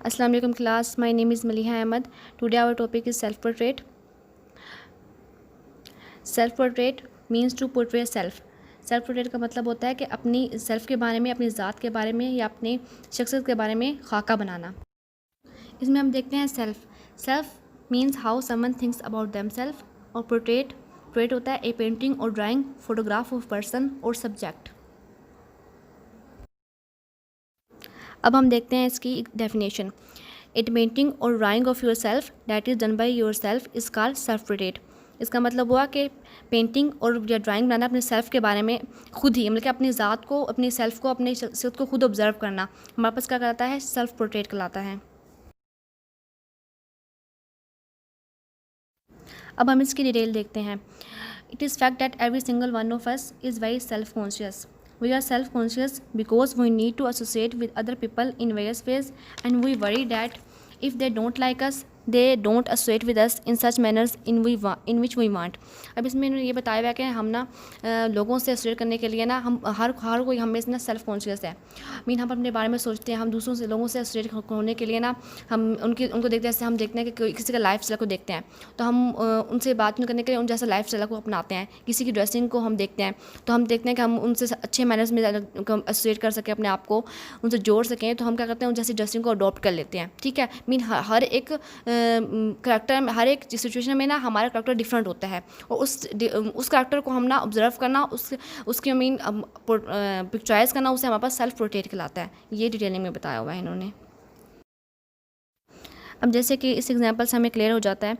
Assalamu alaikum class. My name is Maliha Ahmed. Today our topic is self-portrait. Self-portrait means to portray self. Self-portrait का मतलब होता है कि अपनी self के बारे में, अपनी ज़ात के बारे में या अपनी शख्सियत के बारे में खाका बनाना। इसमें हम देखते हैं self means how someone thinks about them self, और पोर्ट्रेट होता है ए पेंटिंग और ड्राइंग, फोटोग्राफ ऑफ पर्सन और सब्जेक्ट। अब हम देखते हैं इसकी डेफिनेशन। इट पेंटिंग और drying of your self that is done by your self is called self portrait. इसका मतलब हुआ कि पेंटिंग और या ड्राइंग बनाना अपने सेल्फ के बारे में खुद ही, मतलब कि अपनी ज़ात को, अपनी सेल्फ को, अपनी शख्सियत को खुद ऑब्जर्व करना हमारे पास क्या कहलाता है, सेल्फ पोर्ट्रेट कहलाता है। अब हम इसकी डिटेल देखते हैं। It is fact that every single one of us is very self conscious. We are self-conscious because we need to associate with other people in various ways, and we worry that if they don't like us, they don't associate with us in such manners in which we want. अब इसमें इन्होंने ये बताया हुआ है कि हम ना लोगों से एसोसिएट करने के लिए ना हम हर कोई हमें ना सेल्फ कॉन्शियस है। हम अपने बारे में सोचते हैं, हम दूसरों से लोगों से एसोसिएट होने के लिए ना हम उनको देखते हैं, जैसे हम देखते हैं कि किसी का लाइफ स्टाइल को देखते हैं तो हम उनसे बात करने के लिए उन जैसा लाइफ स्टाइल को अपनाते हैं। किसी की ड्रेसिंग को हम देखते हैं तो हम देखते हैं कि हम उनसे अच्छे मैनर्स में एसोसिएट कर सकें, अपने आप को उनसे जोड़ सकें, तो हम क्या करते हैं उन जैसी ड्रेसिंग को अडॉप्ट कर लेते हैं। ठीक है, हर एक करैक्टर में, हर एक सिचुएशन में ना हमारा करैक्टर डिफरेंट होता है, और उस करैक्टर को हम ना ऑब्जर्व करना, उसकी पिक्चराइज करना, उसे हमारे पास सेल्फ पोर्ट्रेट कहलाता है। ये डिटेलिंग में बताया हुआ है इन्होंने। अब जैसे कि इस एग्जांपल से हमें क्लियर हो जाता है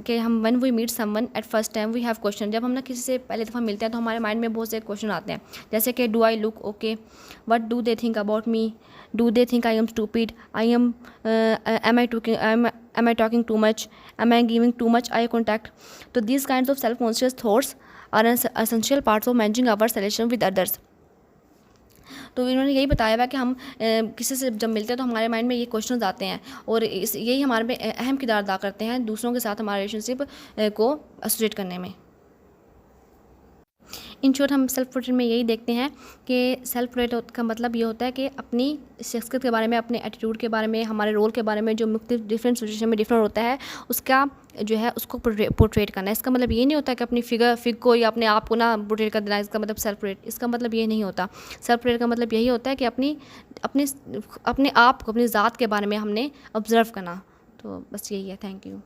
कि हम when we meet someone at first time we have question. जब हम ना किसी से पहले दफ़ा मिलते हैं तो हमारे माइंड में बहुत से क्वेश्चन आते हैं, जैसे कि do I look okay, what do they think about me, do they think I am stupid, am I talking too much, am I giving too much eye contact. तो these kind of self conscious thoughts are essential parts of managing our relation with others. तो इन्होंने यही बताया हुआ कि हम किसी से जब मिलते हैं तो हमारे माइंड में ये क्वेश्चंस आते हैं, और यही हमारे में अहम किरदार अदा करते हैं दूसरों के साथ हमारे रिलेशनशिप को एसोसिएट करने में। इन शॉर्ट हम सेल्फ पोर्ट्रेट में यही देखते हैं कि सेल्फ पोर्ट्रेट का मतलब ये होता है कि अपनी शख्सियत के बारे में, अपने एटीट्यूड के बारे में, हमारे रोल के बारे में जो मुख्तलिफ डिफरेंट सिचुएशन में डिफरेंट होता है, उसका जो है उसको पोर्ट्रेट करना है। इसका मतलब ये नहीं होता कि अपनी फिग को या अपने आप को ना पोर्ट्रेट कर देना, इसका मतलब सेल्फ पोर्ट्रेट, इसका मतलब ये नहीं होता। सेल्फ पोर्ट्रेट का मतलब यही होता है कि अपने आप को, अपनी ज़ात के बारे में हमने ऑब्जर्व करना। तो बस यही है। Thank you.